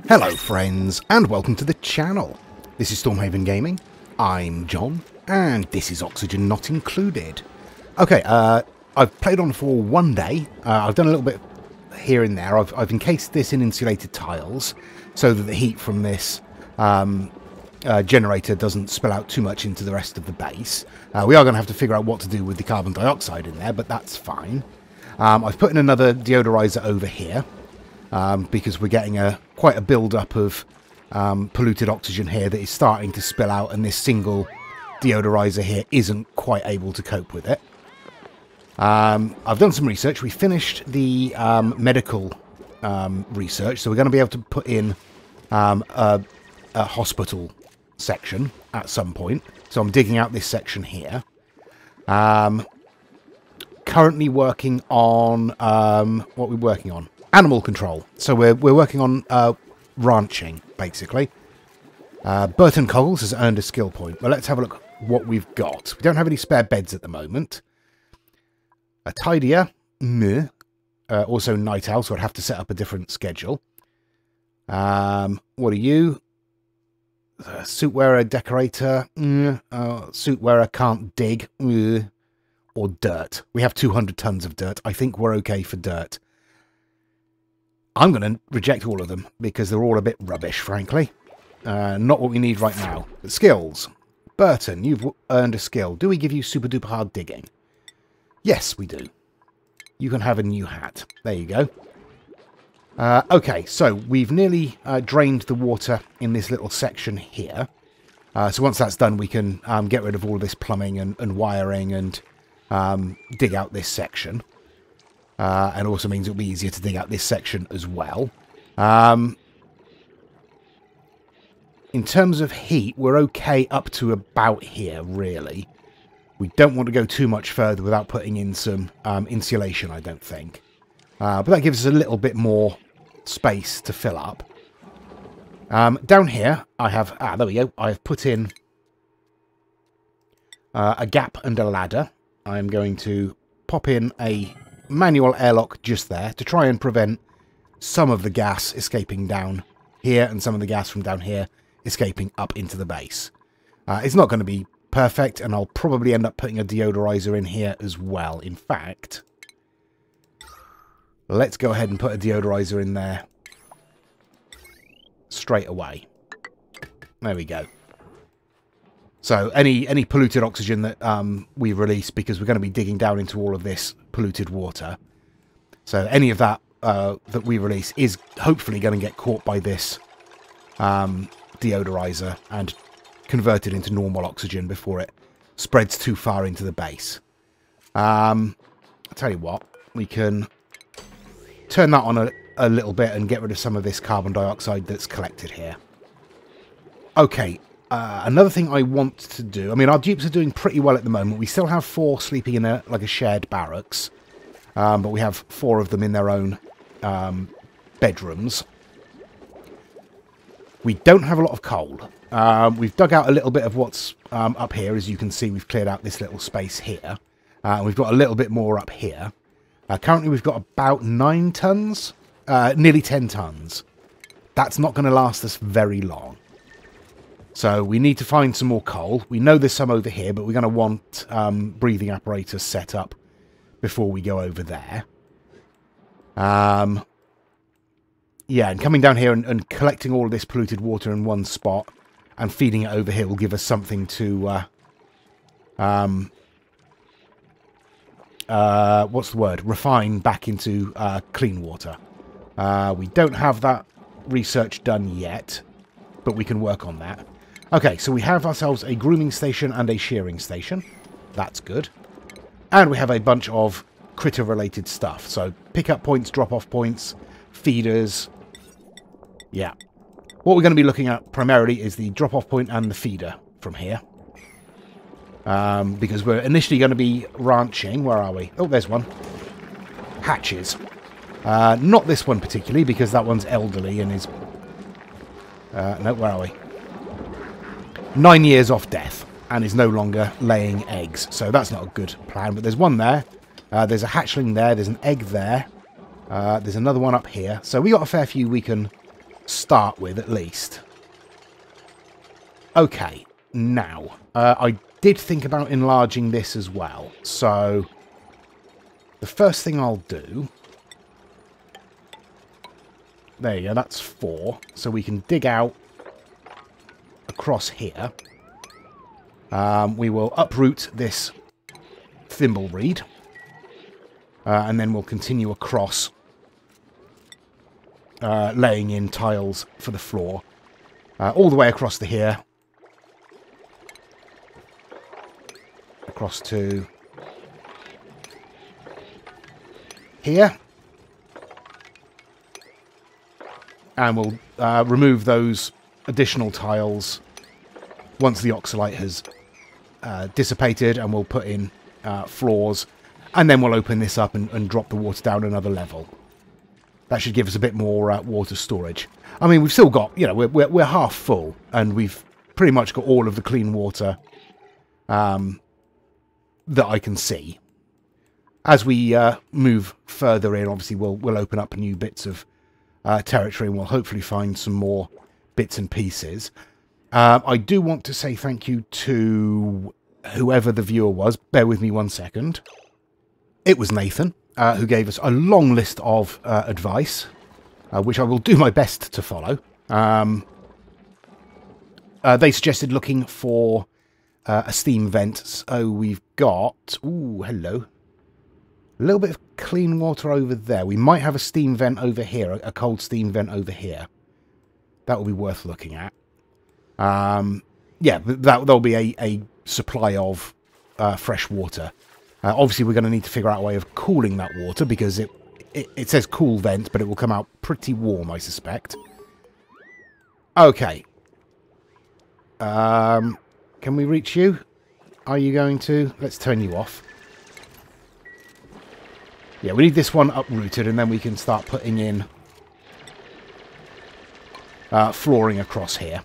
Hello friends, and welcome to the channel. This is Stormhaven Gaming, I'm John, and this is Oxygen Not Included. Okay, I've played on for one day. I've done a little bit here and there. I've encased this in insulated tiles, so that the heat from this generator doesn't spill out too much into the rest of the base. We are going to have to figure out what to do with the carbon dioxide in there, but that's fine. I've put in another deodorizer over here, because we're getting quite a build-up of polluted oxygen here that is starting to spill out, and this single deodorizer here isn't quite able to cope with it. I've done some research. We finished the medical research, so we're going to be able to put in a hospital section at some point. So I'm digging out this section here. Currently working on what we're working on. Animal control. So we're working on ranching, basically. Burton Coggles has earned a skill point. Well, let's have a look what we've got. We don't have any spare beds at the moment. A tidier. Meh. Also night owl, so I'd have to set up a different schedule. What are you? Suit wearer, decorator. Suit wearer can't dig. Or dirt. We have 200 tons of dirt. I think we're okay for dirt. I'm going to reject all of them because they're all a bit rubbish, frankly. Not what we need right now. But skills. Burton, you've earned a skill. Do we give you super duper hard digging? Yes, we do. You can have a new hat. There you go. Okay, so we've nearly drained the water in this little section here. So once that's done, we can get rid of all of this plumbing and wiring and dig out this section. And also means it'll be easier to dig out this section as well. In terms of heat, we're okay up to about here, really. We don't want to go too much further without putting in some insulation, I don't think. But that gives us a little bit more space to fill up. Down here, I have... there we go. I've put in a gap and a ladder. I'm going to pop in a manual airlock just there to try and prevent some of the gas escaping down here and some of the gas from down here escaping up into the base. It's not going to be perfect, and I'll probably end up putting a deodorizer in here as well. In fact, let's go ahead and put a deodorizer in there straight away. There we go. So any polluted oxygen that we release, because we're going to be digging down into all of this polluted water. So any of that that we release is hopefully going to get caught by this deodorizer and converted into normal oxygen before it spreads too far into the base. I'll tell you what, we can turn that on a little bit and get rid of some of this carbon dioxide that's collected here. Okay. Another thing I want to do... I mean, our dupes are doing pretty well at the moment. We still have 4 sleeping in a shared barracks. But we have 4 of them in their own bedrooms. We don't have a lot of coal. We've dug out a little bit of what's up here. As you can see, we've cleared out this little space here. We've got a little bit more up here. Currently, we've got about 9 tons. Nearly 10 tons. That's not going to last us very long. So we need to find some more coal. We know there's some over here, but we're going to want breathing apparatus set up before we go over there. Yeah, and coming down here and collecting all of this polluted water in one spot and feeding it over here will give us something to... what's the word? Refine back into clean water. We don't have that research done yet, but we can work on that. Okay, so we have ourselves a grooming station and a shearing station. That's good. And we have a bunch of critter-related stuff. So pick-up points, drop-off points, feeders. Yeah. What we're going to be looking at primarily is the drop-off point and the feeder from here. Because we're initially going to be ranching. Where are we? Oh, there's one. Hatches. Not this one particularly, because that one's elderly and is... no, where are we? 9 years off death and is no longer laying eggs. So that's not a good plan. But there's one there. There's a hatchling there. There's an egg there. There's another one up here. So we got a fair few we can start with, at least. Okay, now, I did think about enlarging this as well. So, the first thing I'll do... There you go, that's 4. So we can dig out across here. We will uproot this thimbleweed. And then we'll continue across, laying in tiles for the floor. All the way across to here. Across to here. And we'll remove those additional tiles once the oxalite has dissipated, and we'll put in floors, and then we'll open this up and drop the water down another level. That should give us a bit more water storage. I mean, we've still got, you know, we're half full, and we've pretty much got all of the clean water that I can see. As we move further in, obviously we'll open up new bits of territory, and we'll hopefully find some more bits and pieces. I do want to say thank you to whoever the viewer was. Bear with me 1 second. It was Nathan, who gave us a long list of advice, which I will do my best to follow. They suggested looking for a steam vent. So we've got... Ooh, hello. A little bit of clean water over there. We might have a steam vent over here, a cold steam vent over here. That will be worth looking at. Yeah, that'll be a supply of fresh water. Obviously, we're going to need to figure out a way of cooling that water, because it says cool vent, but it will come out pretty warm, I suspect. Okay. Can we reach you? Are you going to? Let's turn you off. Yeah, we need this one uprooted, and then we can start putting in flooring across here.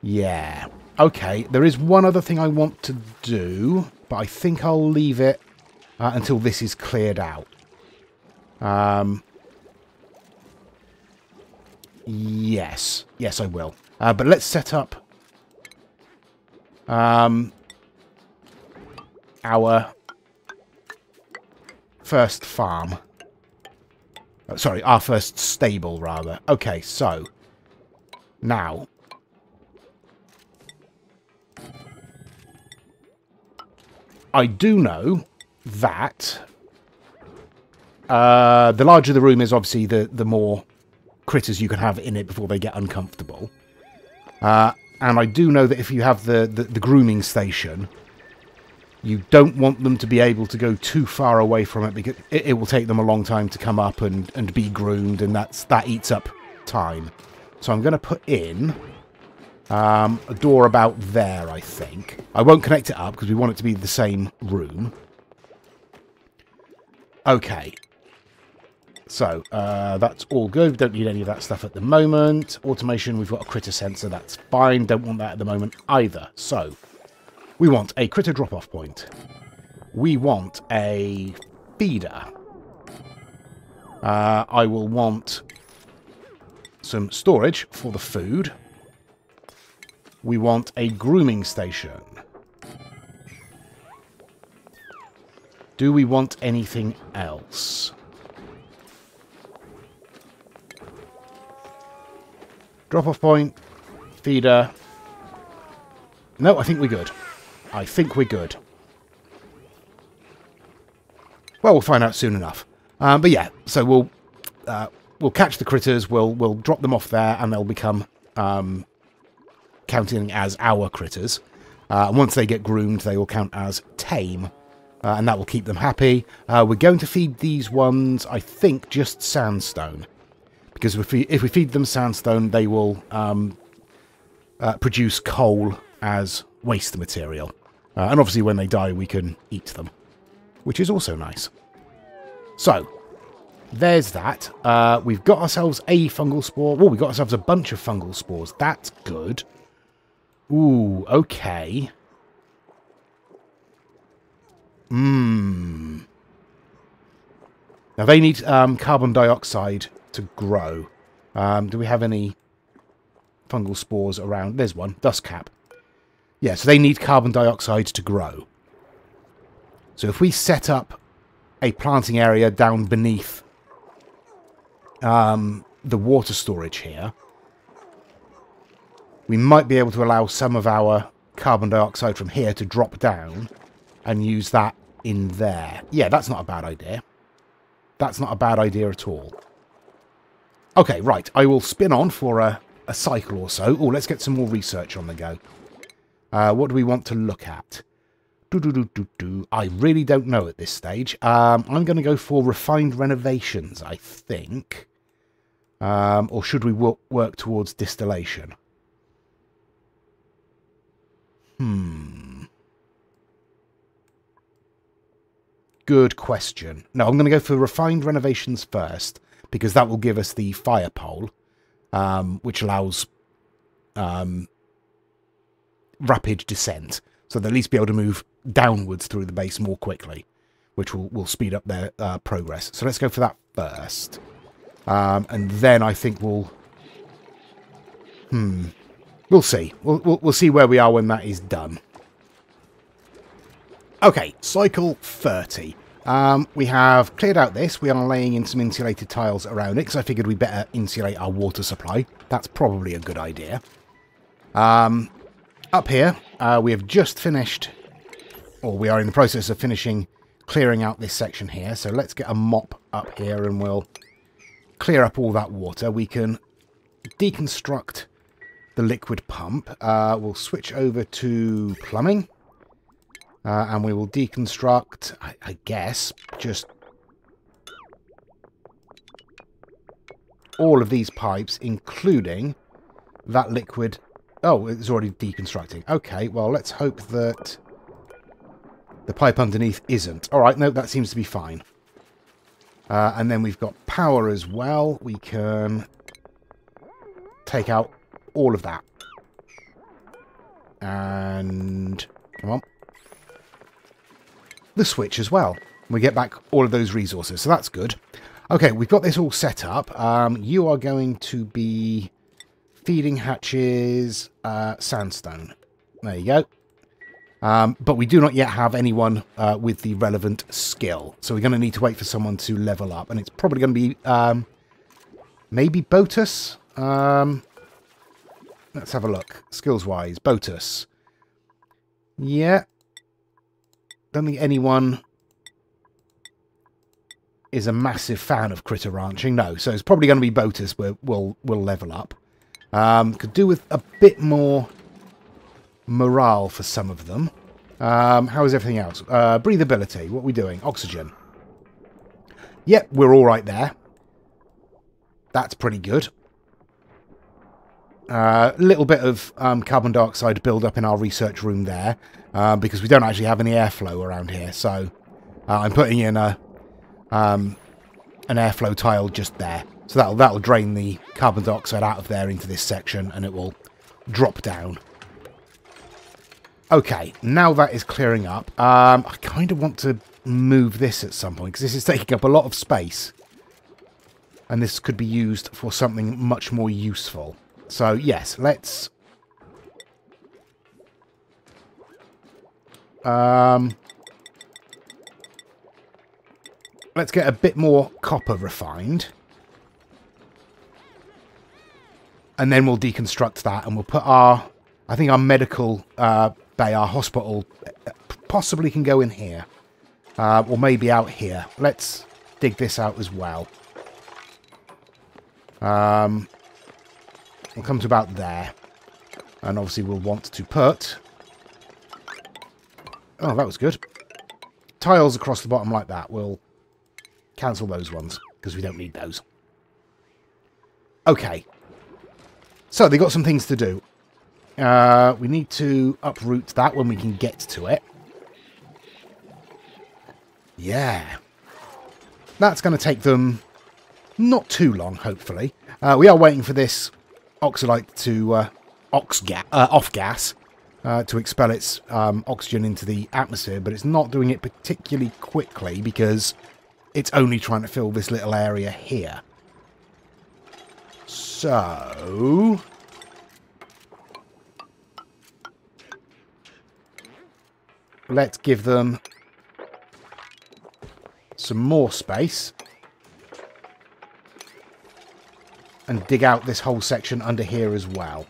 Yeah. Okay, there is one other thing I want to do, but I think I'll leave it until this is cleared out. Yes. Yes, I will. But let's set up our first farm. Sorry, our first stable, rather. Okay, so now I do know that the larger the room is, obviously, the more critters you can have in it before they get uncomfortable. And I do know that if you have the grooming station, you don't want them to be able to go too far away from it, because it will take them a long time to come up and be groomed, and that eats up time. So I'm going to put in a door about there, I think. I won't connect it up because we want it to be the same room. Okay. So, that's all good. We don't need any of that stuff at the moment. Automation, we've got a critter sensor. That's fine. Don't want that at the moment either. So, we want a critter drop-off point. We want a feeder. I will want some storage for the food. We want a grooming station. Do we want anything else? Drop-off point, feeder. No, I think we're good. I think we're good. Well, we'll find out soon enough. But yeah, so we'll catch the critters. We'll drop them off there, and they'll become counting as our critters. And once they get groomed, they will count as tame, and that will keep them happy. We're going to feed these ones, I think, just sandstone. Because if we feed them sandstone, they will produce coal as waste material. And obviously when they die, we can eat them, which is also nice. So, there's that. We've got ourselves a fungal spore. Well, we've got ourselves a bunch of fungal spores. That's good. Ooh, okay. There Now, they need carbon dioxide to grow. Do we have any fungal spores around? There's one. Dust cap. Yeah, so they need carbon dioxide to grow. So if we set up a planting area down beneath the water storage here, we might be able to allow some of our carbon dioxide from here to drop down and use that in there. Yeah, that's not a bad idea. That's not a bad idea at all. Okay, right. I will spin on for a cycle or so. Oh, let's get some more research on the go. What do we want to look at? I really don't know at this stage. I'm going to go for refined renovations, I think. Or should we work towards distillation? Good question. No, I'm going to go for refined renovations first, because that will give us the fire pole, which allows rapid descent. So they'll at least be able to move downwards through the base more quickly, which will speed up their progress. So let's go for that first. And then I think we'll see. We'll see where we are when that is done. Okay, cycle 30. We have cleared out this. We are laying in some insulated tiles around it, because I figured we better insulate our water supply. That's probably a good idea. Up here, we have just finished, or we are in the process of finishing clearing out this section here. So let's get a mop up here and we'll clear up all that water. We can deconstruct the liquid pump. We'll switch over to plumbing. And we will deconstruct, I guess, just all of these pipes, including that liquid. Oh, it's already deconstructing. Okay, well, let's hope that the pipe underneath isn't. All right, no, that seems to be fine. And then we've got power as well. We can take out all of that. And, come on. The switch as well. We get back all of those resources, so that's good. Okay, we've got this all set up. You are going to be feeding hatches sandstone. There you go. But we do not yet have anyone with the relevant skill, so we're going to need to wait for someone to level up, and it's probably going to be maybe Botus. Let's have a look. Skills-wise, Botus. Yeah. Don't think anyone is a massive fan of critter ranching. No, so it's probably going to be Botus where we'll level up. Could do with a bit more morale for some of them. How is everything else? Breathability. What are we doing? Oxygen. Yep, we're all right there. That's pretty good. A little bit of carbon dioxide build up in our research room there, because we don't actually have any airflow around here. So I'm putting in an airflow tile just there. So that'll drain the carbon dioxide out of there into this section, and it will drop down. Okay, now that is clearing up. I kind of want to move this at some point, because this is taking up a lot of space. And this could be used for something much more useful. So, yes, let's... let's get a bit more copper refined. And then we'll deconstruct that, and we'll put our... I think our medical bay, our hospital, possibly can go in here. Or maybe out here. Let's dig this out as well. We'll come to about there. And obviously we'll want to put... Oh, that was good. Tiles across the bottom like that. We'll cancel those ones, because we don't need those. Okay. So, they've got some things to do. We need to uproot that when we can get to it. Yeah. That's going to take them not too long, hopefully. We are waiting for this oxalite to off-gas to expel its oxygen into the atmosphere, but it's not doing it particularly quickly because It's only trying to fill this little area here. So... let's give them some more space. And dig out this whole section under here as well.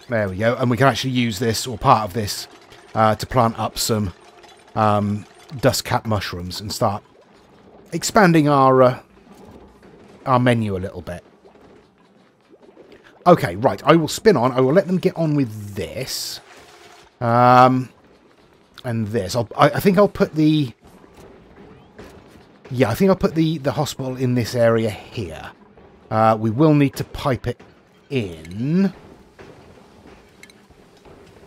There we go. And we can actually use this, or part of this, to plant up some dust cap mushrooms and start expanding our menu a little bit. Okay, right. I will spin on. I will let them get on with this. And this. I think I'll put the... yeah, I think I'll put the hospital in this area here. We will need to pipe it in.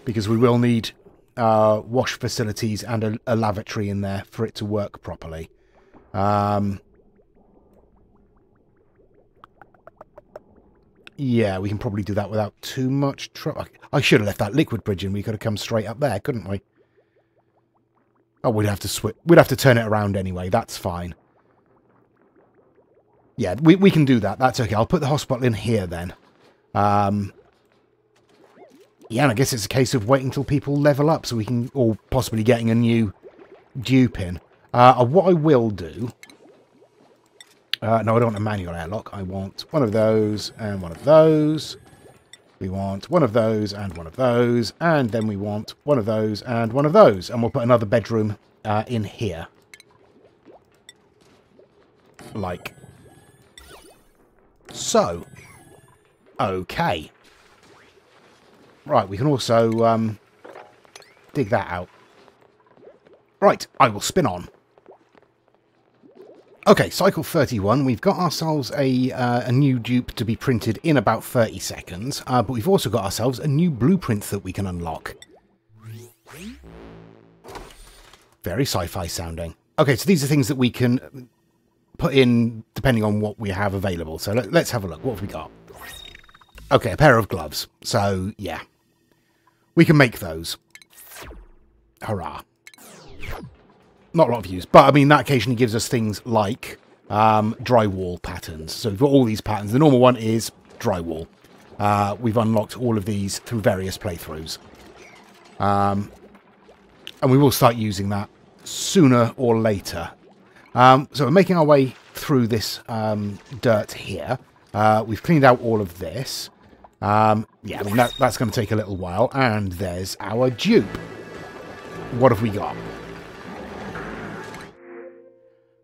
Because we will need wash facilities and a lavatory in there for it to work properly. Yeah, we can probably do that without too much trouble. I should have left that liquid bridge in. We could have come straight up there, couldn't we? Oh, we'd have to turn it around anyway. That's fine. Yeah, we can do that. That's okay. I'll put the hospital in here then. Yeah, and I guess it's a case of waiting till people level up so we can, or possibly getting a new dupe in. What I will do... no, I don't want a manual airlock. I want one of those and one of those. We want one of those and one of those. And then we want one of those and one of those. And we'll put another bedroom in here. Like so. Okay. Right, we can also dig that out. Right, I will spin on. Okay, cycle 31. We've got ourselves a new dupe to be printed in about 30 seconds, but we've also got ourselves a new blueprint that we can unlock. Very sci-fi sounding. Okay, so these are things that we can put in depending on what we have available. So let's have a look. What have we got? Okay, a pair of gloves. So, yeah. We can make those. Hurrah. Not a lot of use, but I mean, that occasionally gives us things like drywall patterns. So we've got all these patterns. The normal one is drywall. We've unlocked all of these through various playthroughs. And we will start using that sooner or later. So we're making our way through this dirt here. We've cleaned out all of this. Yeah, I mean, that's going to take a little while. And there's our dupe. What have we got?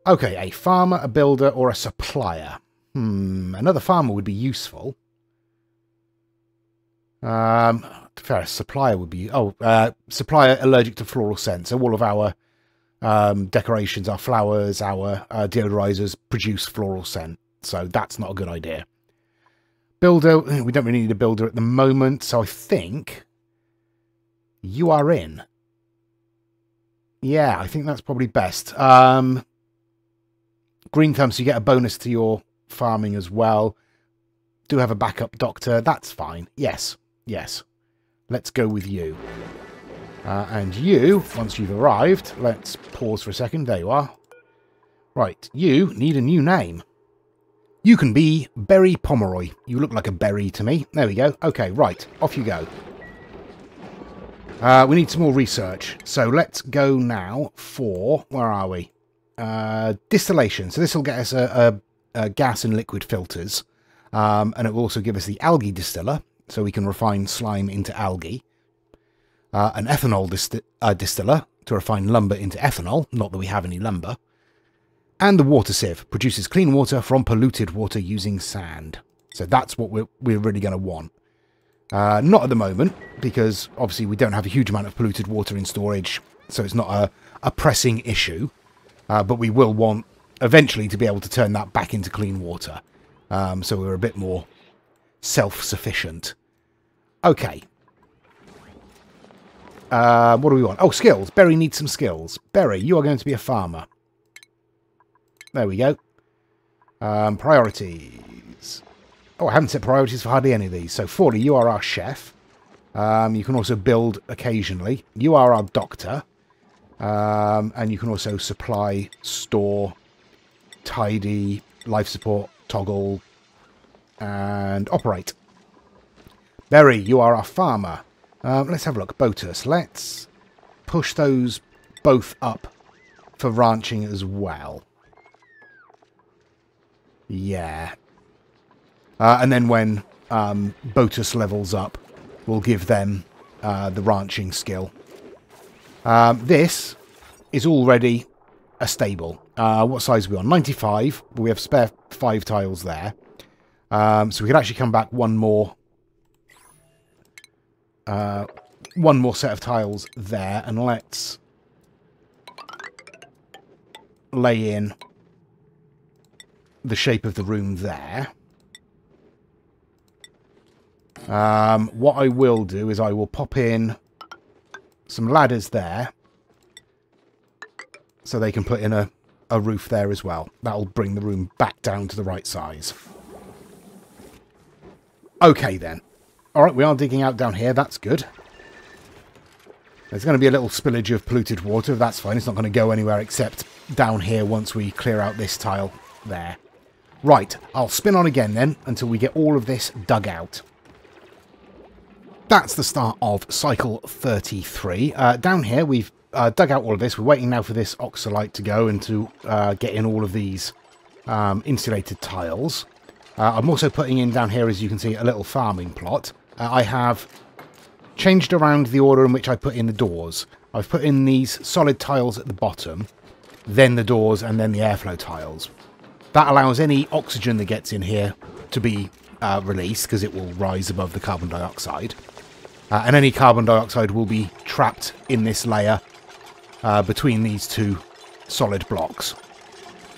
Okay, a farmer, a builder, or a supplier. Another farmer would be useful. Fair, a supplier would be... oh, supplier allergic to floral scent. So all of our decorations, our flowers, our deodorizers produce floral scent. So that's not a good idea. Builder, we don't really need a builder at the moment. So I think you are in. Yeah, I think that's probably best. Green thumb, so you get a bonus to your farming as well. Do have a backup doctor. That's fine. Yes. Yes. Let's go with you. And you, once you've arrived, let's pause for a second. There you are. Right. You need a new name. You can be Berry Pomeroy. You look like a berry to me. There we go. Okay, right. Off you go. We need some more research. So let's go now for... where are we? Distillation. So this will get us a gas and liquid filters. And it will also give us the algae distiller. So we can refine slime into algae. An ethanol distiller to refine lumber into ethanol. Not that we have any lumber. And the water sieve produces clean water from polluted water using sand. So that's what we're really going to want. Not at the moment, because obviously we don't have a huge amount of polluted water in storage. So it's not a pressing issue. But we will want eventually to be able to turn that back into clean water. So we're a bit more self-sufficient. Okay. What do we want? Oh, skills. Berry needs some skills. Berry, you are going to be a farmer. There we go. Priorities. Oh, I haven't set priorities for hardly any of these. So, Forley, you are our chef. You can also build occasionally. You are our doctor. And you can also supply, store, tidy, life support, toggle, and operate. Berry, you are our farmer. Let's have a look. Botus, let's push those both up for ranching as well. Yeah. And then when Botus levels up, we'll give them the ranching skill. This is already a stable. What size are we on? 95. We have spare 5 tiles there. So we could actually come back one more set of tiles there, and let's lay in the shape of the room there. What I will do is I will pop in some ladders there so they can put in a roof there as well. That'll bring the room back down to the right size. Okay then. Alright, we are digging out down here. That's good. There's going to be a little spillage of polluted water. That's fine. It's not going to go anywhere except down here once we clear out this tile there. Right, I'll spin on again then until we get all of this dug out. That's the start of cycle 33. Down here we've dug out all of this. We're waiting now for this oxalite to go and to get in all of these insulated tiles. I'm also putting in down here, as you can see, a little farming plot. I have changed around the order in which I put in the doors. I've put in these solid tiles at the bottom, then the doors, and then the airflow tiles. That allows any oxygen that gets in here to be released, because it will rise above the carbon dioxide. And any carbon dioxide will be trapped in this layer between these two solid blocks.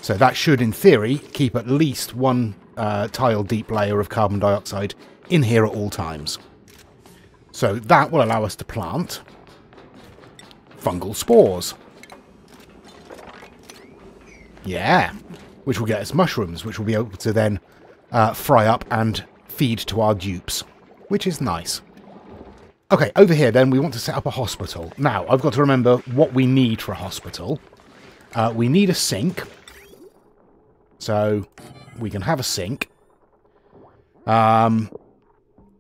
So that should, in theory, keep at least one tile deep layer of carbon dioxide in here at all times. So that will allow us to plant fungal spores. Yeah, which will get us mushrooms, which will be able to then fry up and feed to our dupes, which is nice. Okay, over here then we want to set up a hospital. Now, I've got to remember what we need for a hospital. We need a sink. So we can have a sink.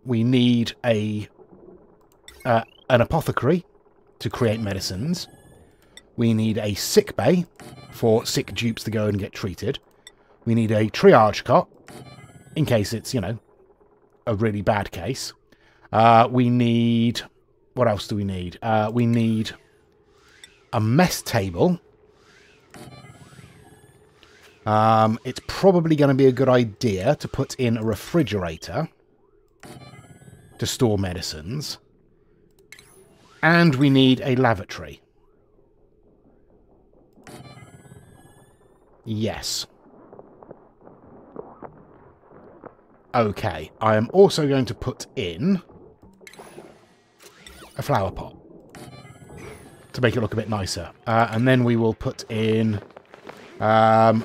We need an apothecary to create medicines. We need a sick bay for sick dupes to go and get treated. We need a triage cot in case it's, you know, a really bad case. We need... What else do we need? We need a mess table. It's probably going to be a good idea to put in a refrigerator to store medicines. And we need a lavatory. Yes. Okay, I am also going to put in a flower pot to make it look a bit nicer. And then we will put in... there's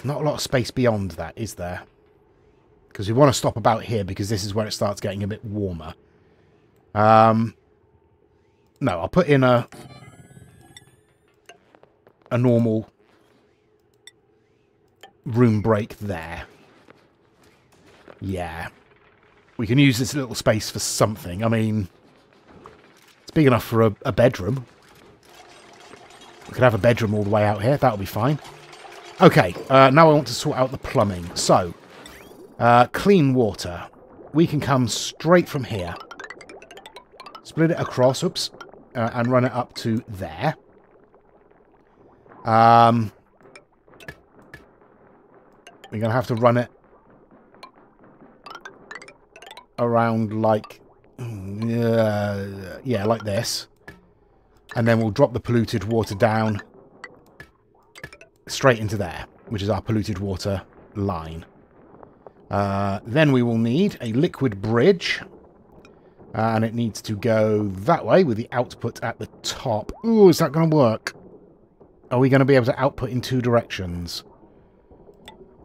not a lot of space beyond that, is there? Because we want to stop about here, because this is where it starts getting a bit warmer. No, I'll put in a normal room break there. Yeah. We can use this little space for something. I mean, it's big enough for a bedroom. We could have a bedroom all the way out here. That'll be fine. Okay, now I want to sort out the plumbing. So, clean water. We can come straight from here. Split it across, oops, and run it up to there. We're going to have to run it around like, yeah, like this. And then we'll drop the polluted water down straight into there, which is our polluted water line. Then we will need a liquid bridge. And it needs to go that way with the output at the top. Ooh, is that going to work? Are we going to be able to output in 2 directions?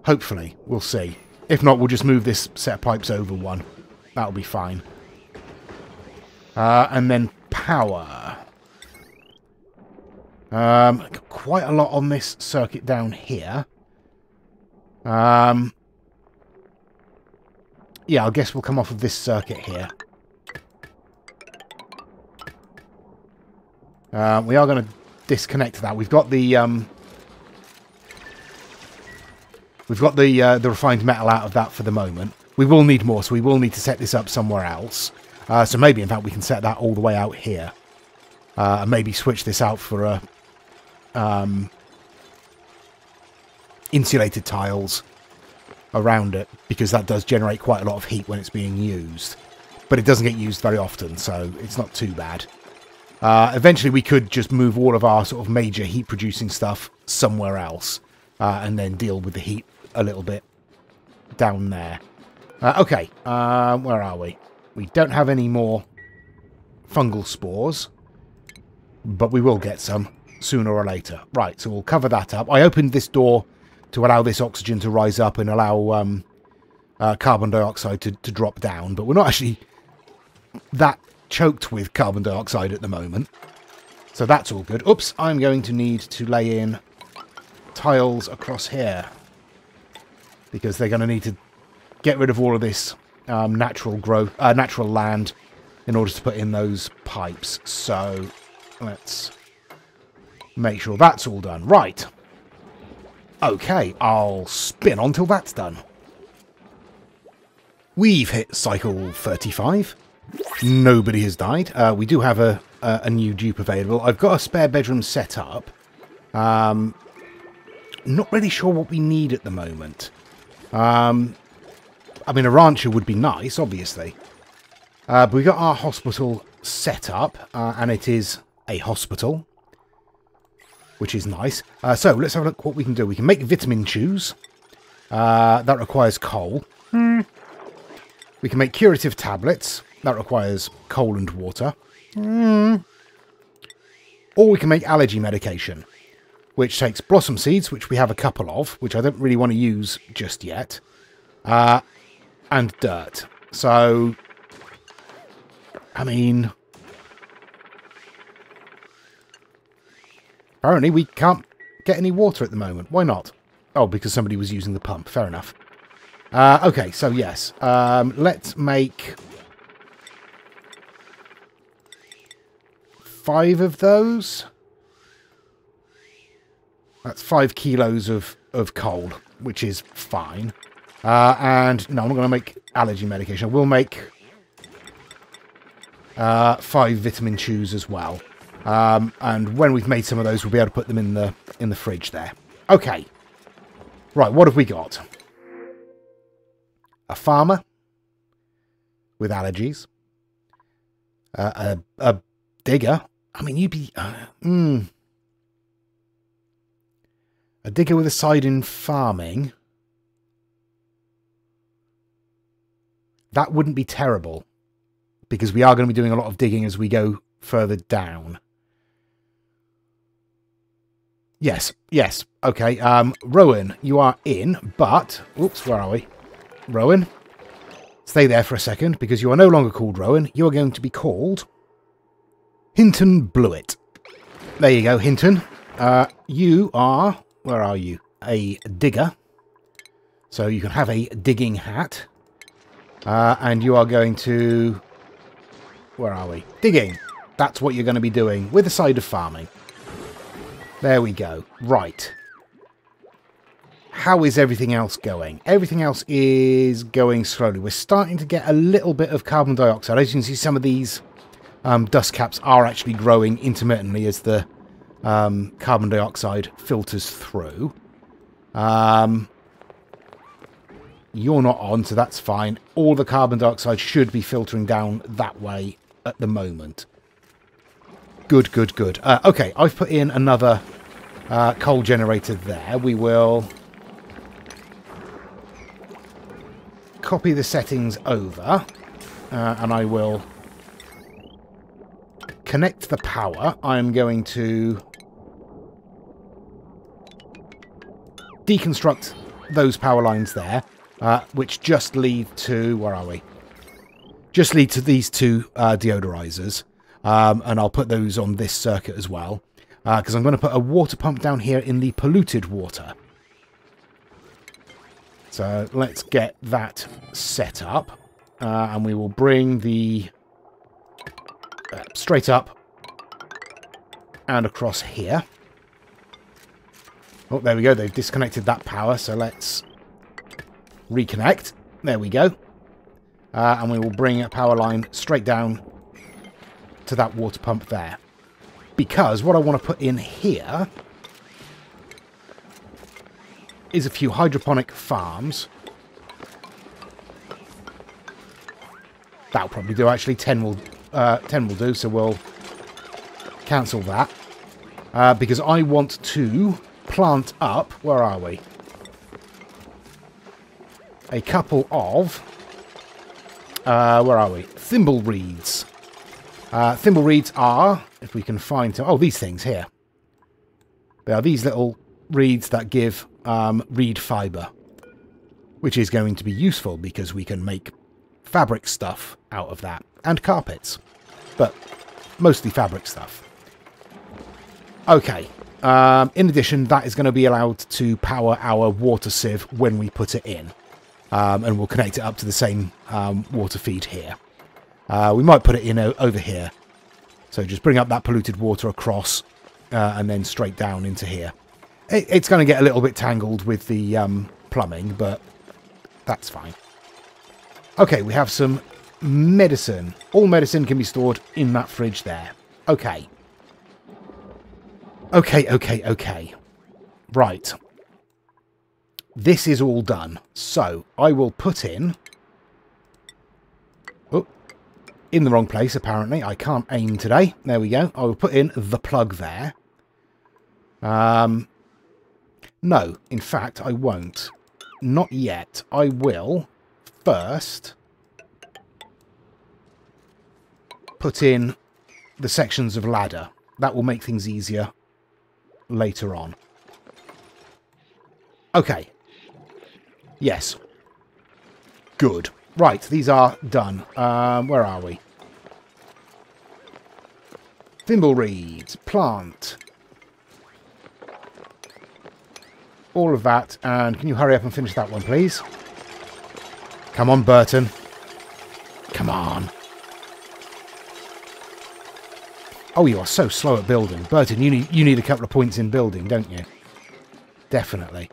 Hopefully. We'll see. If not, we'll just move this set of pipes over one. That'll be fine. And then power. Quite a lot on this circuit down here. Yeah, I guess we'll come off of this circuit here. We are going to disconnect that. We've got the refined metal out of that for the moment. We will need more, so we will need to set this up somewhere else. So maybe, in fact, we can set that all the way out here. And maybe switch this out for a insulated tiles around it, because that does generate quite a lot of heat when it's being used. But it doesn't get used very often, so it's not too bad. Eventually we could just move all of our sort of major heat producing stuff somewhere else, and then deal with the heat a little bit down there. Okay, where are we? We don't have any more fungal spores, but we will get some sooner or later. Right, so we'll cover that up. I opened this door to allow this oxygen to rise up and allow carbon dioxide to drop down, but we're not actually that choked with carbon dioxide at the moment. So that's all good. Oops, I'm going to need to lay in tiles across here, because they're going to need to get rid of all of this natural land in order to put in those pipes. So let's make sure that's all done. Right. Okay, I'll spin on till that's done. We've hit cycle 35. Nobody has died. We do have a new dupe available. I've got a spare bedroom set up. Not really sure what we need at the moment. I mean, a rancher would be nice, obviously. But we got our hospital set up, and it is a hospital, which is nice. So let's have a look what we can do. We can make vitamin chews. That requires coal. We can make curative tablets. That requires coal and water. Or we can make allergy medication, which takes blossom seeds, which we have a couple of, which I don't really want to use just yet, and dirt. So, I mean, apparently we can't get any water at the moment. Why not? Oh, because somebody was using the pump. Fair enough. Okay, so yes. Let's make 5 of those. That's 5 kilos of coal, which is fine. And no, I'm not going to make allergy medication. I will make 5 vitamin chews as well. And when we've made some of those, we'll be able to put them in the fridge there. Okay. Right, what have we got? A farmer with allergies. A digger. I mean, you'd be... A digger with a side in farming. That wouldn't be terrible, because we are going to be doing a lot of digging as we go further down. Yes, yes. Okay, Rowan, you are in, but... Oops, where are we? Rowan, stay there for a second, because you are no longer called Rowan. You are going to be called Hinton Blewett. There you go, Hinton. You are... Where are you? A digger. So you can have a digging hat. And you are going to... Where are we? Digging. That's what you're going to be doing, with a side of farming. There we go. Right. How is everything else going? Everything else is going slowly. We're starting to get a little bit of carbon dioxide. As you can see, some of these dust caps are actually growing intermittently as the carbon dioxide filters through. You're not on, so that's fine. All the carbon dioxide should be filtering down that way at the moment. Good, good, good. Okay, I've put in another coal generator there. We will copy the settings over, and I will connect the power. I'm going to deconstruct those power lines there, which just lead to... Where are we? just lead to these two deodorizers. And I'll put those on this circuit as well. Because I'm going to put a water pump down here in the polluted water. So let's get that set up. And we will bring the straight up and across here. Oh, there we go. They've disconnected that power. So let's reconnect. There we go. And we will bring a power line straight down to that water pump there. Because what I want to put in here is a few hydroponic farms. That'll probably do, actually. 10 will do, so we'll cancel that. Because I want to plant up... Where are we? A couple of... where are we? Thimble reeds. Thimble reeds are, if we can find... Oh, these things here. They are these little reeds that give reed fibre. Which is going to be useful because we can make fabric stuff out of that. And carpets. But mostly fabric stuff. Okay. In addition, that is going to be allowed to power our water sieve when we put it in. And we'll connect it up to the same water feed here. We might put it in over here. So just bring up that polluted water across and then straight down into here. It's going to get a little bit tangled with the plumbing, but that's fine. Okay, we have some medicine. All medicine can be stored in that fridge there. Okay. Okay. Right. This is all done. So, I will put in... Oh, in the wrong place, apparently. I can't aim today. There we go. I will put in the plug there. No, in fact, I won't. Not yet. I will first put in the sections of ladder. That will make things easier later on. Okay. Yes. Good. Right, these are done. Where are we? Thimble reeds. Plant. All of that. And can you hurry up and finish that one, please? Come on, Burton. Come on. Oh, you are so slow at building. Burton, you need a couple of points in building, don't you? Definitely.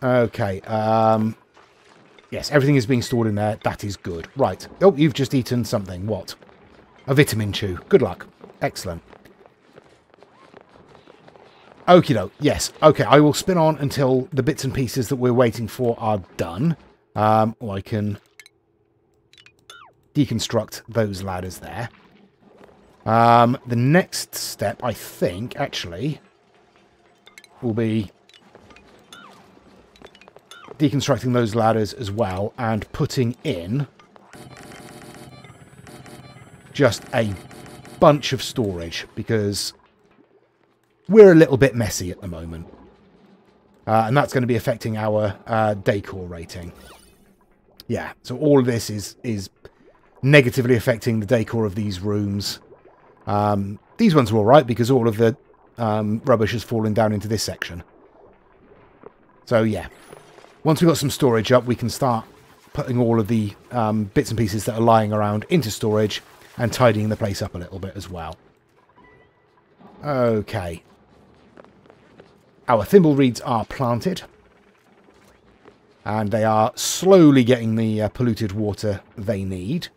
Okay. Yes, everything is being stored in there. That is good. Right. Oh, you've just eaten something. What? A vitamin chew. Good luck. Excellent. Okie doke. Yes. Okay, I will spin on until the bits and pieces that we're waiting for are done. Or I can deconstruct those ladders there. The next step, I think, actually, will be deconstructing those ladders as well and putting in just a bunch of storage because we're a little bit messy at the moment. And that's going to be affecting our decor rating. Yeah, so all of this is negatively affecting the decor of these rooms. These ones are alright because all of the rubbish has fallen down into this section. So yeah, once we've got some storage up, we can start putting all of the bits and pieces that are lying around into storage and tidying the place up a little bit as well. Okay. Our thimble reeds are planted. And they are slowly getting the polluted water they need.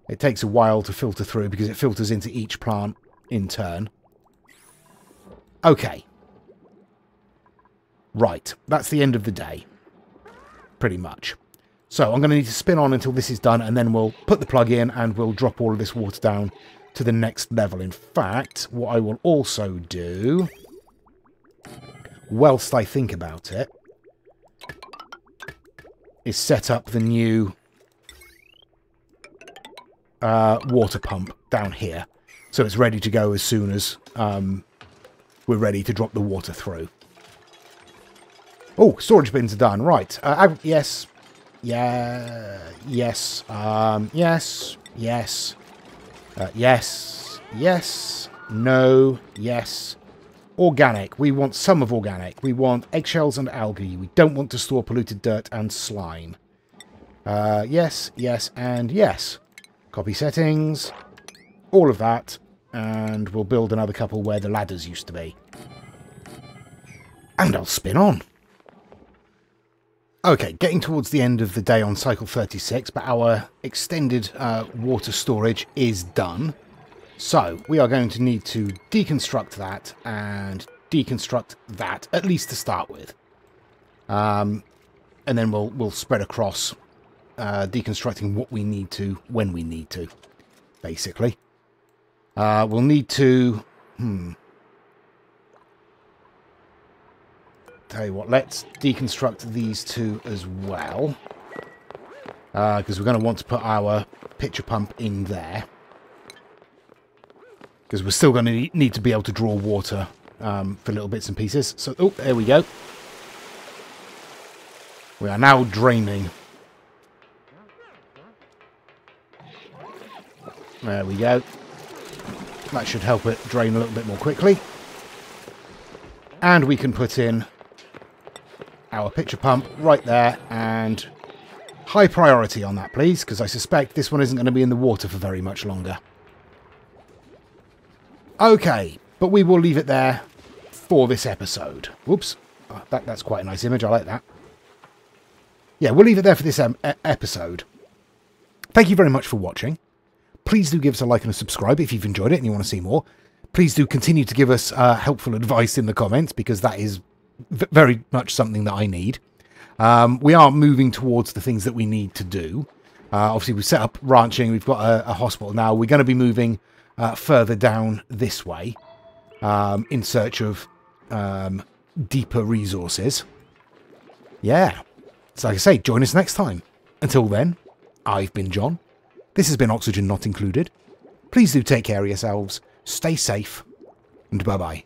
It takes a while to filter through because it filters into each plant in turn. Okay. Right. That's the end of the day. Pretty much. So I'm going to need to spin on until this is done and then we'll put the plug in and we'll drop all of this water down to the next level. In fact, what I will also do, whilst I think about it, is set up the new water pump down here. So it's ready to go as soon as we're ready to drop the water through. Oh, storage bins are done. Right. Yes. Yeah. Yes. Yes. Yes. Yes. Yes. No. Yes. Organic. We want some of organic. We want eggshells and algae. We don't want to store polluted dirt and slime. Yes. Yes. And yes. Copy settings. All of that. And we'll build another couple where the ladders used to be. And I'll spin on. Okay, getting towards the end of the day on cycle 36, but our extended water storage is done. So, we are going to need to deconstruct that and deconstruct that, at least to start with. And then we'll spread across deconstructing what we need to, when we need to, basically. We'll need to... Tell you what, let's deconstruct these two as well. Because we're going to want to put our pitcher pump in there. Because we're still going to need to be able to draw water for little bits and pieces. So, oh, there we go. We are now draining. There we go. That should help it drain a little bit more quickly. And we can put in our pitcher pump right there, and high priority on that, please, because I suspect this one isn't going to be in the water for very much longer. Okay, but we will leave it there for this episode. Whoops, that's quite a nice image, I like that. Yeah, we'll leave it there for this episode. Thank you very much for watching. Please do give us a like and a subscribe if you've enjoyed it and you want to see more. Please do continue to give us helpful advice in the comments, because that is very much something that I need. We are moving towards the things that we need to do. Obviously, we've set up ranching. We've got a hospital now. We're going to be moving further down this way in search of deeper resources. Yeah. So like I say, join us next time. Until then, I've been John. This has been Oxygen Not Included. Please do take care of yourselves. Stay safe. And bye-bye.